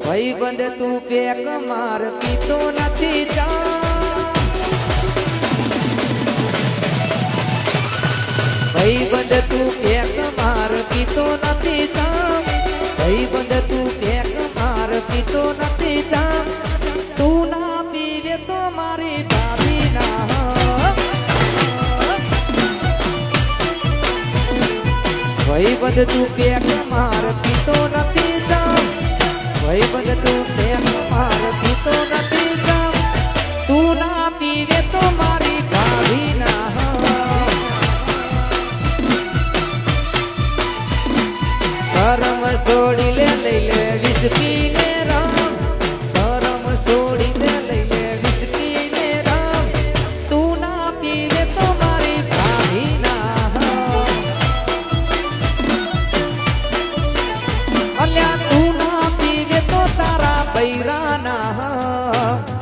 ભાઈ બંધ તું પેક માર પીતો નથી ચા ભાઈ બંધ તું પેક માર પીતો નથી ચા ભાઈ બંધ તું પેક માર પીતો નથી ચા તું ના પીવે તો મારી ભાભી ના ભાઈ બંધ તું પેક માર પીતો નથી ચા ભાઈ બંધ તું પેક માર પીતો નથી ચા તું ના પીવે તો મારી ભાભી ના શરમ છોડી લે લઈ લે વિસ્કી ને રામ શરમ છોડી દે લઈ લે વિસ્કી ને રામ તું ના પીવે તો મારી ભાભી ના અલ્યા તું ના પીવે તો તારા બૈરા ના